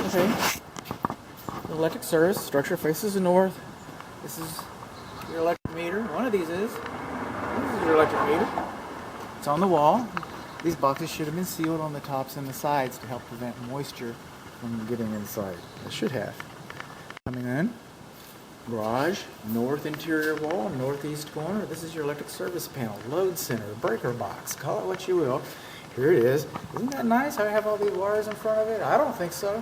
Okay. The electric service structure faces the north. This is your electric meter. One of these is. This is your electric meter. It's on the wall. These boxes should have been sealed on the tops and the sides to help prevent moisture from getting inside. It should have. Coming in. Garage, north interior wall, northeast corner. This is your electric service panel, load center, breaker box. Call it what you will. Here it is. Isn't that nice how I have all these wires in front of it? I don't think so.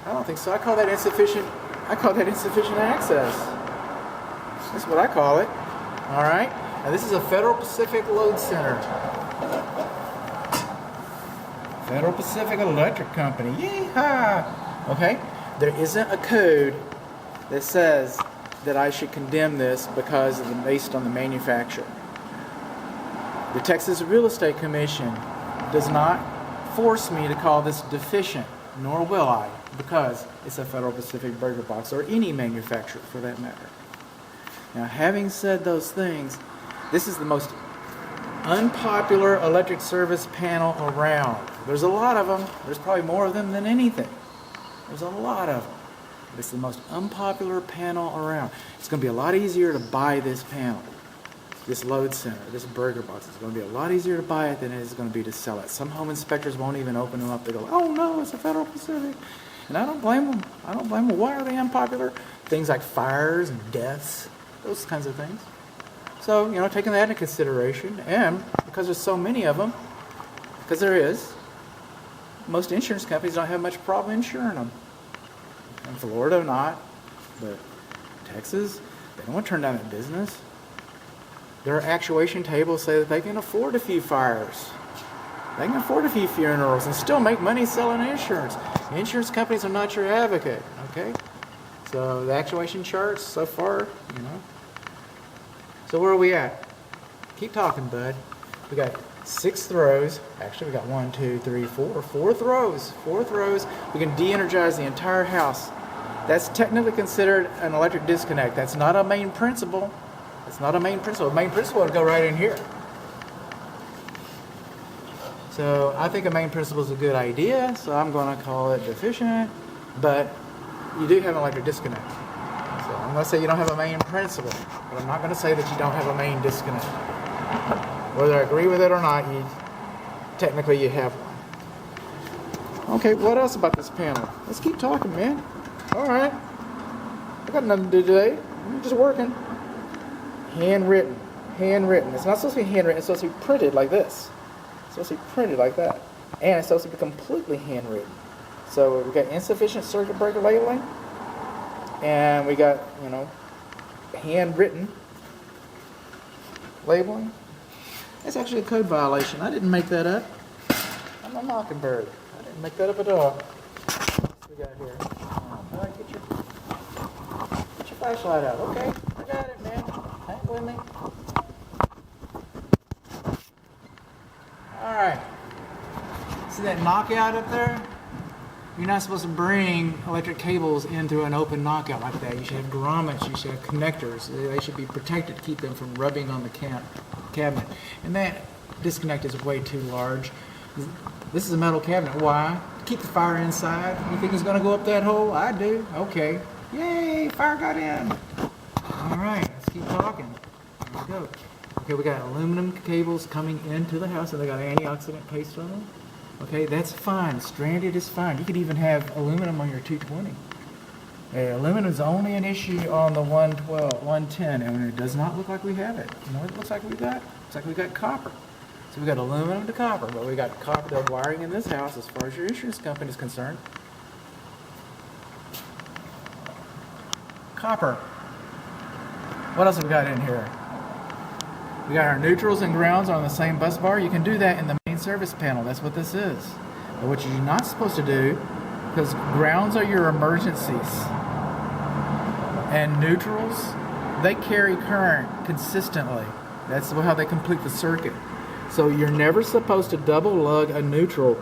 I don't think so. I call that insufficient. I call that insufficient access. That's what I call it. All right. Now this is a Federal Pacific load center. Federal Pacific Electric Company. Yeehaw! Okay. There isn't a code that says that I should condemn this because of based on the manufacturer. The Texas Real Estate Commission does not force me to call this deficient, nor will I, because it's a Federal Pacific breaker box, or any manufacturer for that matter. Now, having said those things, this is the most unpopular electric service panel around. There's a lot of them. There's probably more of them than anything. There's a lot of them. But it's the most unpopular panel around. It's going to be a lot easier to buy this panel, this load center, this breaker box. It's going to be a lot easier to buy it than it is going to be to sell it. Some home inspectors won't even open them up. They go, oh no, it's a Federal Pacific. And I don't blame them. I don't blame them. Why are they unpopular? Things like fires and deaths, those kinds of things. So, you know, taking that into consideration, and because there's so many of them, because there is, most insurance companies don't have much problem insuring them. In Florida, not, but Texas, they don't want to turn down that business. Their actuation tables say that they can afford a few fires. They can afford a few funerals and still make money selling insurance. Insurance companies are not your advocate, okay? So the actuation charts so far, you know. So where are we at? Keep talking, bud. We got 6 throws. Actually, we got 1, 2, 3, 4. 4 throws. 4 throws. We can de-energize the entire house. That's technically considered an electric disconnect. That's not a main principle. It's not a main principle. The main principle would go right in here. So I think a main principle is a good idea, so I'm going to call it deficient, but you do have an electric disconnect. So I'm going to say you don't have a main principle, but I'm not going to say that you don't have a main disconnect. Whether I agree with it or not, technically you have one. Okay, what else about this panel? Let's keep talking, man. All right. I got nothing to do today. I'm just working. Handwritten. Handwritten. It's not supposed to be handwritten. It's supposed to be printed like this. It's supposed to be printed like that. And it's supposed to be completely handwritten. So we got insufficient circuit breaker labeling. And we got, you know, handwritten labeling. That's actually a code violation. I didn't make that up. I'm a mockingbird. I didn't make that up at all. What we got here? All right, get your flashlight out. Okay, I got it, man. Hang with me. All right. See that knockout up there? You're not supposed to bring electric cables into an open knockout like that. You should have grommets. You should have connectors. They should be protected to keep them from rubbing on the cabinet. And that disconnect is way too large. This is a metal cabinet. Why? Keep the fire inside. You think it's going to go up that hole? I do. Okay. Yay! Fire got in. All right. Let's keep talking. Here we go. Okay, we got aluminum cables coming into the house, and they got antioxidant paste on them. Okay, that's fine. Stranded is fine. You could even have aluminum on your 220. Aluminum is only an issue on the 112, 110, and it does not look like we have it. You know what it looks like we got? It looks like we got copper. So we got aluminum to copper, but we got copper. The wiring in this house, as far as your insurance company is concerned, copper. What else have we got in here? We got our neutrals and grounds on the same bus bar. You can do that in the main service panel. That's what this is. But what you're not supposed to do, because grounds are your emergencies, and neutrals, they carry current consistently. That's how they complete the circuit. So you're never supposed to double lug a neutral.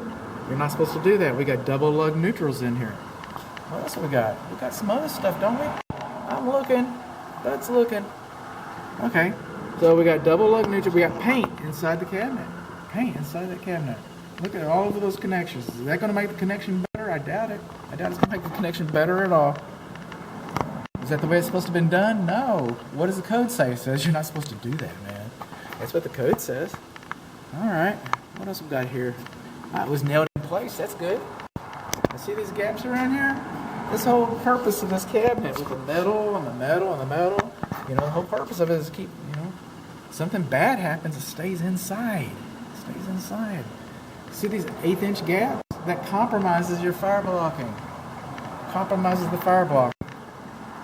You're not supposed to do that. We got double lug neutrals in here. What else we got? We got some other stuff, don't we? I'm looking. That's looking. Okay. So we got double lug neutral. We got paint inside the cabinet. Paint inside that cabinet. Look at all of those connections. Is that going to make the connection better? better? I doubt it. I doubt it's going to make the connection better at all. Is that the way it's supposed to have been done? No. What does the code say? It says you're not supposed to do that, man. That's what the code says. All right. What else we got here? It was nailed in place. That's good. See these gaps around here? This whole purpose of this cabinet with the metal and the metal and the metal, the whole purpose of it is keep, something bad happens, it stays inside. It stays inside. See these 1/8" gaps? That compromises your fire blocking. Compromises the fire block.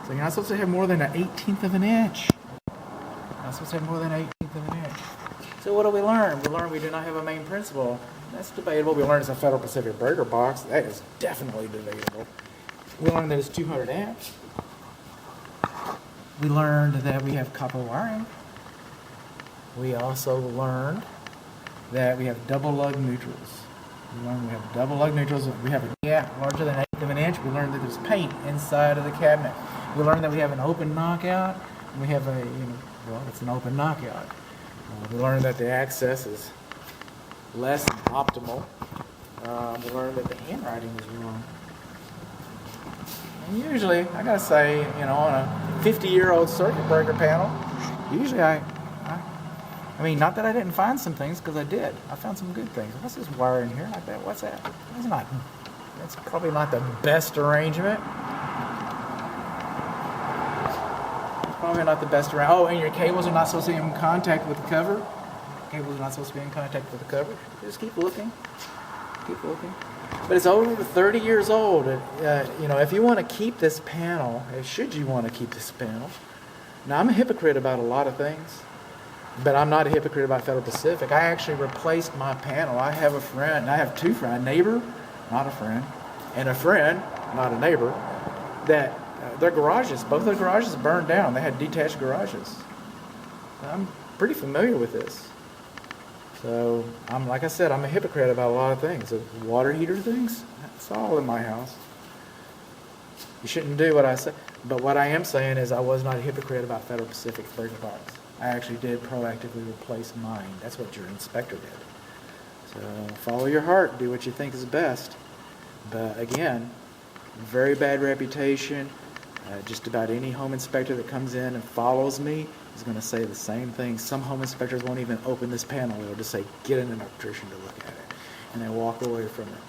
So you're not supposed to have more than 1/18 of an inch. You're not supposed to have more than 1/18 of an inch. So what do we learn? We learn we do not have a main principle. That's debatable. We learned it's a Federal Pacific breaker box. That is definitely debatable. We learned that it's 200 amps. We learned that we have copper wiring. We also learned that we have double lug neutrals. We learned we have double lug neutrals. We have a gap larger than 1/8 of an inch. We learned that there's paint inside of the cabinet. We learned that we have an open knockout. And we have a, it's an open knockout. We learned that the access is less than optimal. We learned that the handwriting is wrong. And usually, I gotta say, on a 50-year-old circuit breaker panel, usually I mean, not that I didn't find some things, because I did. I found some good things. What's this wire in here? I bet. What's that? That's probably not the best arrangement. Probably not the best arrangement. Oh, and your cables are not supposed to be in contact with the cover. Cables are not supposed to be in contact with the cover. Just keep looking. Keep looking. But it's over 30 years old. If you want to keep this panel, should you want to keep this panel? Now, I'm a hypocrite about a lot of things, but I'm not a hypocrite about Federal Pacific. I actually replaced my panel. I have a friend, I have two friends, a neighbor, not a friend, and a friend, not a neighbor, that their garages, both their garages burned down. They had detached garages. I'm pretty familiar with this. So, like I said, I'm a hypocrite about a lot of things. The water heater things, that's all in my house. You shouldn't do what I say. But what I am saying is I was not a hypocrite about Federal Pacific breaker box. I actually did proactively replace mine. That's what your inspector did. So follow your heart. Do what you think is best. But again, very bad reputation. Just about any home inspector that comes in and follows me is going to say the same thing. Some home inspectors won't even open this panel. They'll just say, get an electrician to look at it. And they walk away from it.